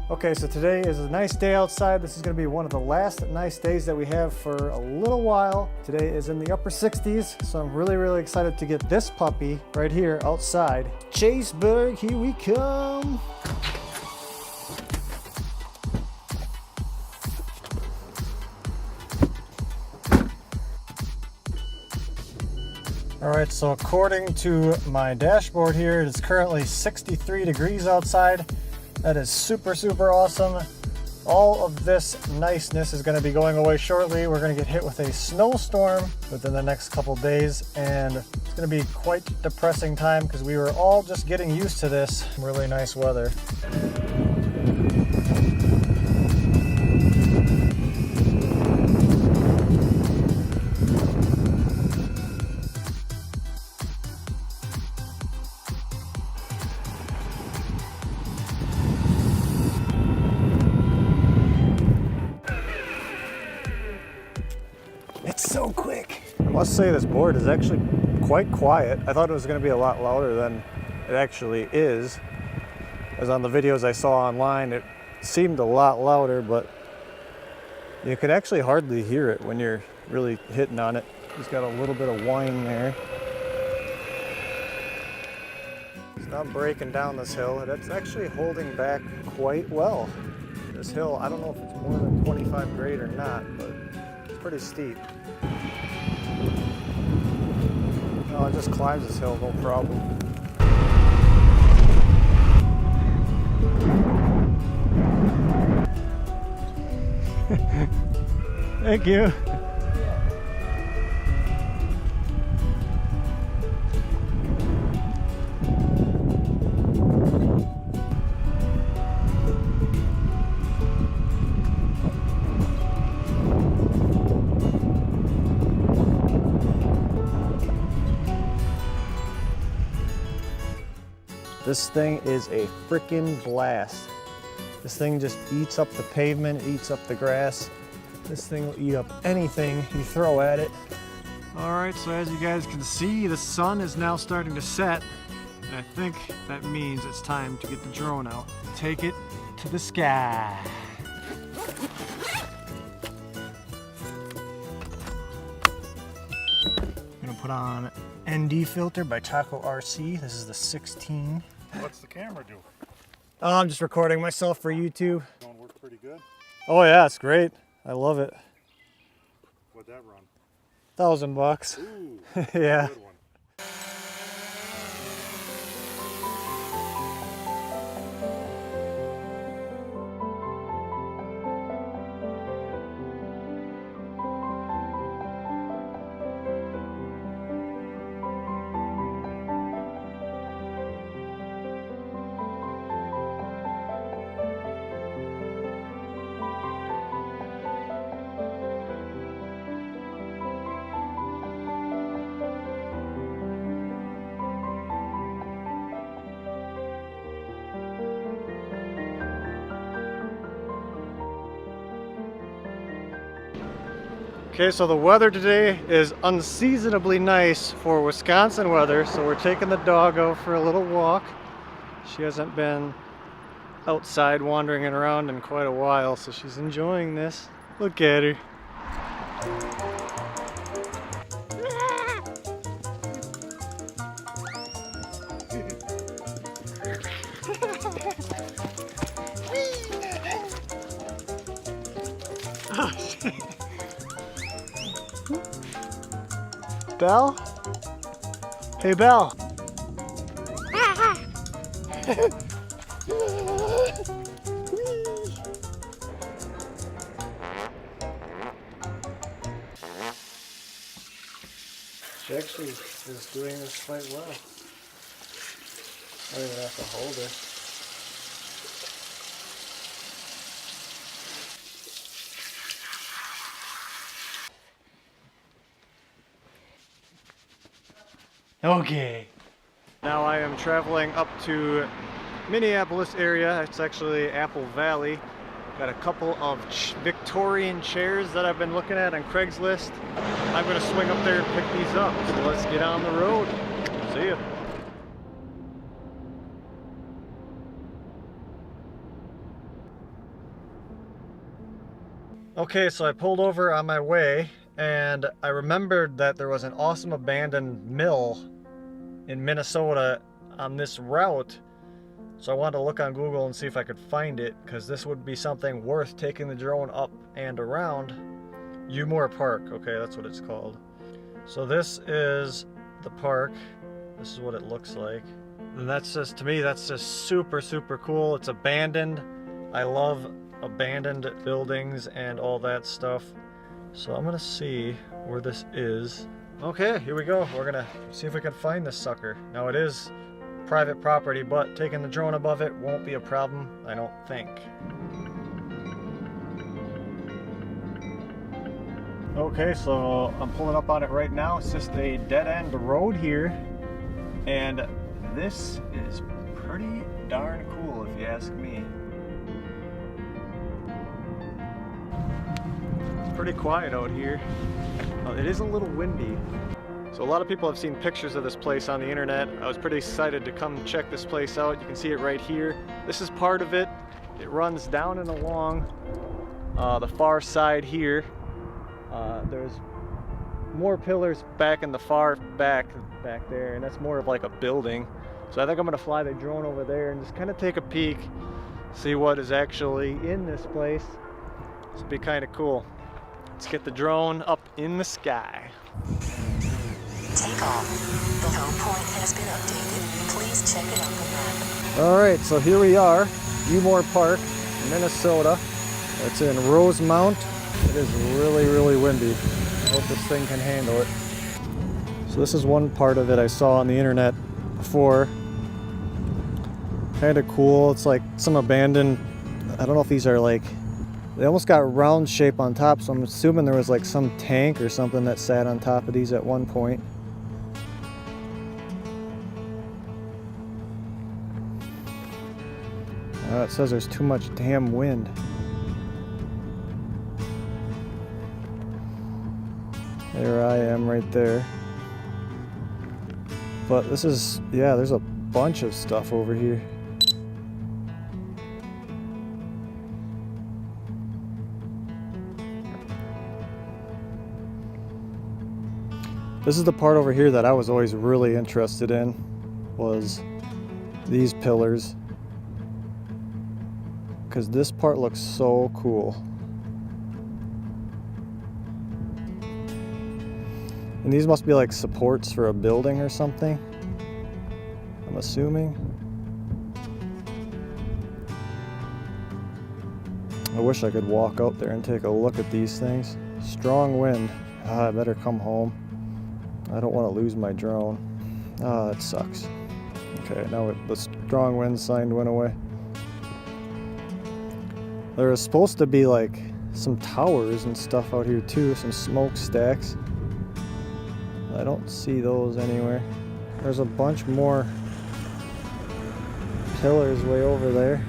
Okay, so today is a nice day outside. This is going to be one of the last nice days that we have for a little while. Today is in the upper 60s, so I'm really excited to get this puppy right here outside. Chaseburg, here we come. All right, so according to my dashboard here, it is currently 63 degrees outside. That is super awesome. All of this niceness is going to be going away shortly. We're going to get hit with a snowstorm within the next couple days, and it's going to be quite depressing time because we were all just getting used to this really nice weather. It's so quick. I must say this board is actually quite quiet. I thought it was going to be a lot louder than it actually is. As on the videos I saw online, it seemed a lot louder, but you can actually hardly hear it when you're really hitting on it. It's got a little bit of whine there. It's not breaking down this hill. It's actually holding back quite well. This hill, I don't know if it's more than 25 grade or not, but it's pretty steep. No, it just climbs this hill, no problem. Thank you. This thing is a freaking blast. This thing just eats up the pavement, eats up the grass. This thing will eat up anything you throw at it. All right, so as you guys can see, the sun is now starting to set. And I think that means it's time to get the drone out. Take it to the sky. I'm gonna put on ND filter by Taco RC. This is the 16. What's the camera do? Oh, I'm just recording myself for YouTube. Don't work pretty good. Oh yeah, it's great. I love it. What'd that run? $1,000. Ooh, yeah. good one. Okay, so the weather today is unseasonably nice for Wisconsin weather, so we're taking the dog out for a little walk. She hasn't been outside wandering around in quite a while, so she's enjoying this. Look at her. Oh, shit. Belle? Hey, Belle. She actually is doing this quite well. I don't even have to hold her. Okay. Now I am traveling up to Minneapolis area. It's actually Apple Valley. Got a couple of Victorian chairs that I've been looking at on Craigslist. I'm gonna swing up there and pick these up. So let's get on the road. See ya. Okay, so I pulled over on my way and I remembered that there was an awesome abandoned mill in Minnesota on this route. So I wanted to look on Google and see if I could find it, because this would be something worth taking the drone up and around. UMore Park, okay, that's what it's called. So this is the park. This is what it looks like. And that's just, to me, that's just super, super cool. It's abandoned. I love abandoned buildings and all that stuff. So I'm gonna see where this is. Okay, here we go. We're gonna see if we can find this sucker. Now it is private property, but taking the drone above it won't be a problem, I don't think. Okay, so I'm pulling up on it right now. It's just a dead-end road here, and this is pretty darn cool if you ask me. It's pretty quiet out here. It is a little windy. So a lot of people have seen pictures of this place on the internet. I was pretty excited to come check this place out. You can see it right here. This is part of it. It runs down and along the far side here. There's more pillars back in the far back there, and that's more of like a building. So I think I'm gonna fly the drone over there and just kind of take a peek, see what is actually in this place. This would be kind of cool. Let's get the drone up in the sky. Take off. The home point has been updated. Please check it on the map. All right, so here we are, UMore Park, Minnesota. It's in Rosemount. It is really, really windy. I hope this thing can handle it. So this is one part of it I saw on the internet before. Kind of cool. It's like some abandoned, I don't know if these are like, they almost got round shape on top, so I'm assuming there was like some tank or something that sat on top of these at one point. It says there's too much damn wind. There I am right there. But this is, yeah, there's a bunch of stuff over here. This is the part over here that I was always really interested in, was these pillars. Because this part looks so cool. And these must be like supports for a building or something, I'm assuming. I wish I could walk out there and take a look at these things. Strong wind. I better come home. I don't want to lose my drone. That sucks. Okay, now the strong wind sign went away. There was supposed to be like some towers and stuff out here too, some smokestacks. I don't see those anywhere. There's a bunch more pillars way over there.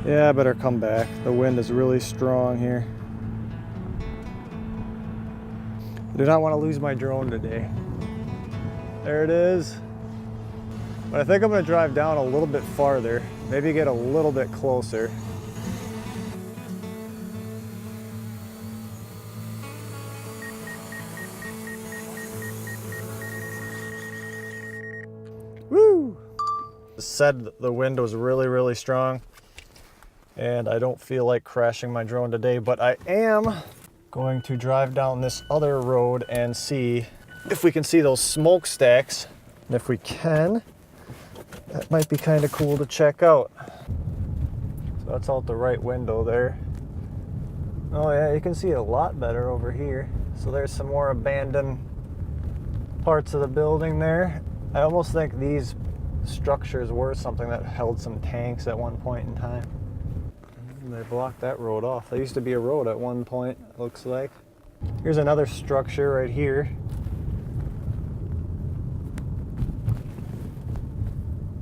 Yeah, I better come back. The wind is really strong here. I do not want to lose my drone today. There it is. But I think I'm going to drive down a little bit farther, maybe get a little bit closer. Woo! It said the wind was really, really strong, and I don't feel like crashing my drone today, but I am going to drive down this other road and see if we can see those smokestacks. And if we can, that might be kind of cool to check out. So that's out the right window there. Oh yeah, you can see a lot better over here. So there's some more abandoned parts of the building there. I almost think these structures were something that held some tanks at one point in time. And they blocked that road off. There used to be a road at one point, it looks like. Here's another structure right here.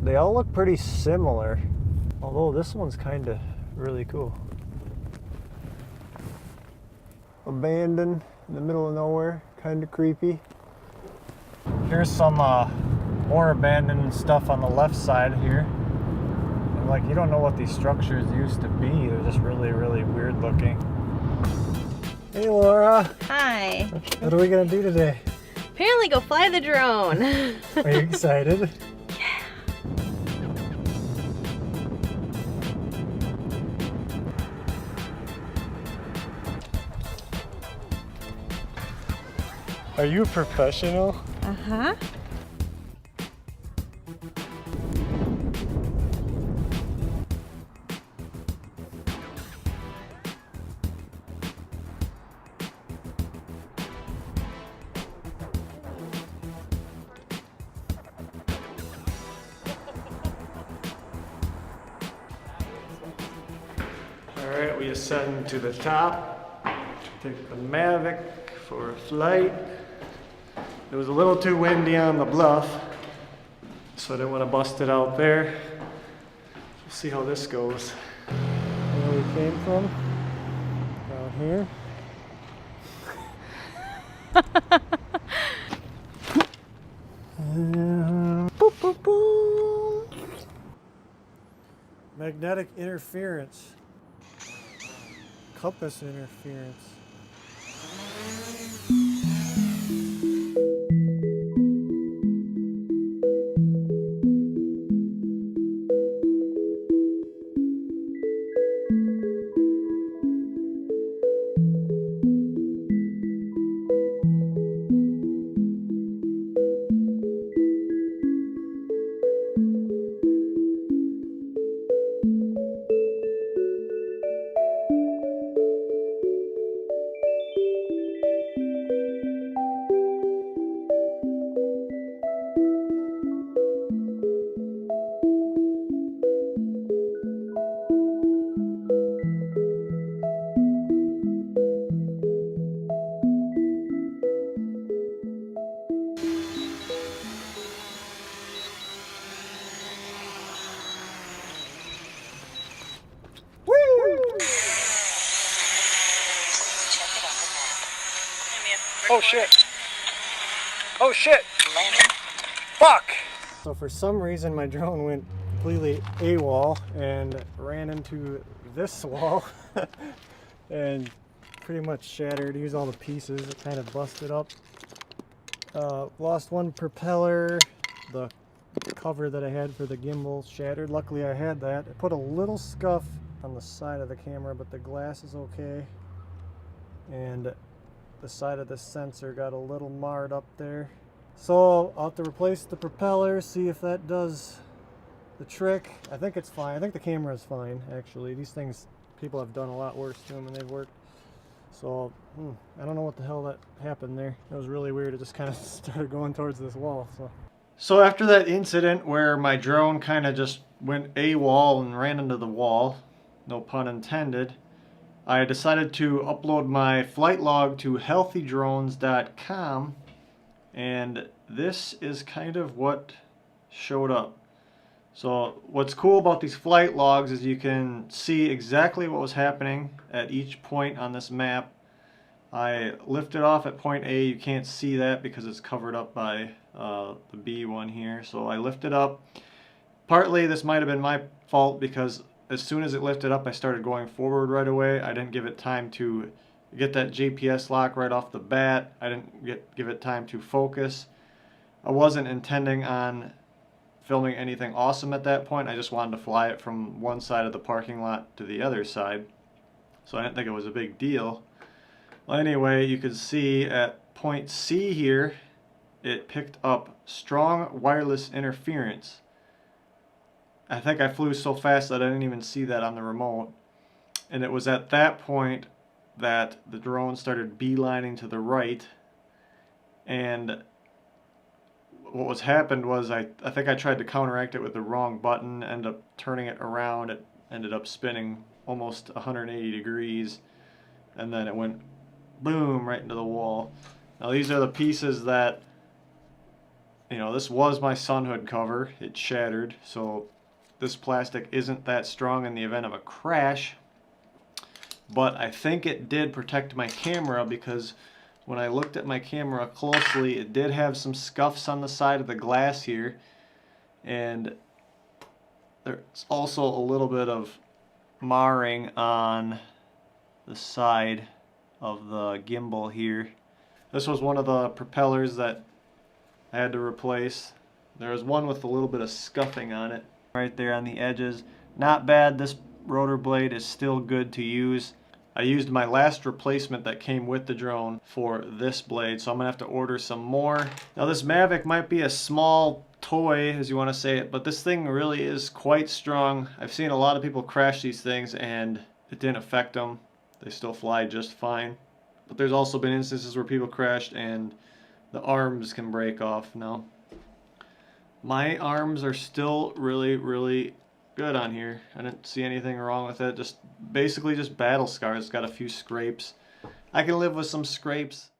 They all look pretty similar, although this one's kind of really cool. Abandoned in the middle of nowhere, kind of creepy. Here's some more abandoned stuff on the left side here. It like you don't know what these structures used to be. They're just really, really weird looking. Hey Laura, Hi. what are we gonna do today? Apparently go fly the drone. Are you excited? Are you a professional? Uh-huh. Alright, we ascend to the top. Take the Mavic for a flight. It was a little too windy on the bluff, so I didn't want to bust it out there. We'll see how this goes. Where we came from? Down here. Boop, boop, boop. Magnetic interference. Compass interference. Oh shit! Oh shit! Fuck! So for some reason my drone went completely AWOL and ran into this wall and pretty much shattered. Here's all the pieces. It kind of busted up. Lost one propeller. The cover that I had for the gimbal shattered. Luckily I had that. I put a little scuff on the side of the camera, but the glass is okay. And the side of the sensor got a little marred up there. So I'll have to replace the propeller, see if that does the trick. I think it's fine. I think the camera is fine, actually. These things, people have done a lot worse to them and they've worked. So, I don't know what the hell that happened there. It was really weird. It just kind of started going towards this wall. So after that incident where my drone kind of just went AWOL and ran into the wall, no pun intended, I decided to upload my flight log to healthydrones.com, and this is kind of what showed up. So what's cool about these flight logs is you can see exactly what was happening at each point on this map. I lifted off at point A. You can't see that because it's covered up by the B one here. So I lifted up. Partly this might have been my fault because as soon as it lifted up I started going forward right away. I didn't give it time to get that GPS lock right off the bat. I didn't give it time to focus. I wasn't intending on filming anything awesome at that point. I just wanted to fly it from one side of the parking lot to the other side. So I didn't think it was a big deal. Well, anyway, you can see at point C here, it picked up strong wireless interference. I think I flew so fast that I didn't even see that on the remote. And it was at that point that the drone started beelining to the right. And what happened was I think I tried to counteract it with the wrong button, ended up turning it around. It ended up spinning almost 180 degrees. And then it went boom right into the wall. Now these are the pieces that, you know, this was my sun hood cover. It shattered, so this plastic isn't that strong in the event of a crash, but I think it did protect my camera because when I looked at my camera closely, it did have some scuffs on the side of the glass here, and There's also a little bit of marring on the side of the gimbal here. This was one of the propellers that I had to replace. There was one with a little bit of scuffing on it right there on the edges. Not bad. This rotor blade is still good to use. I used my last replacement that came with the drone for this blade, so I'm gonna have to order some more. Now this Mavic might be a small toy, as you want to say it, but this thing really is quite strong. I've seen a lot of people crash these things and it didn't affect them. They still fly just fine. But there's also been instances where people crashed and the arms can break off. Now, my arms are still really good on here. I didn't see anything wrong with it. Just basically just battle scars. It's got a few scrapes. I can live with some scrapes.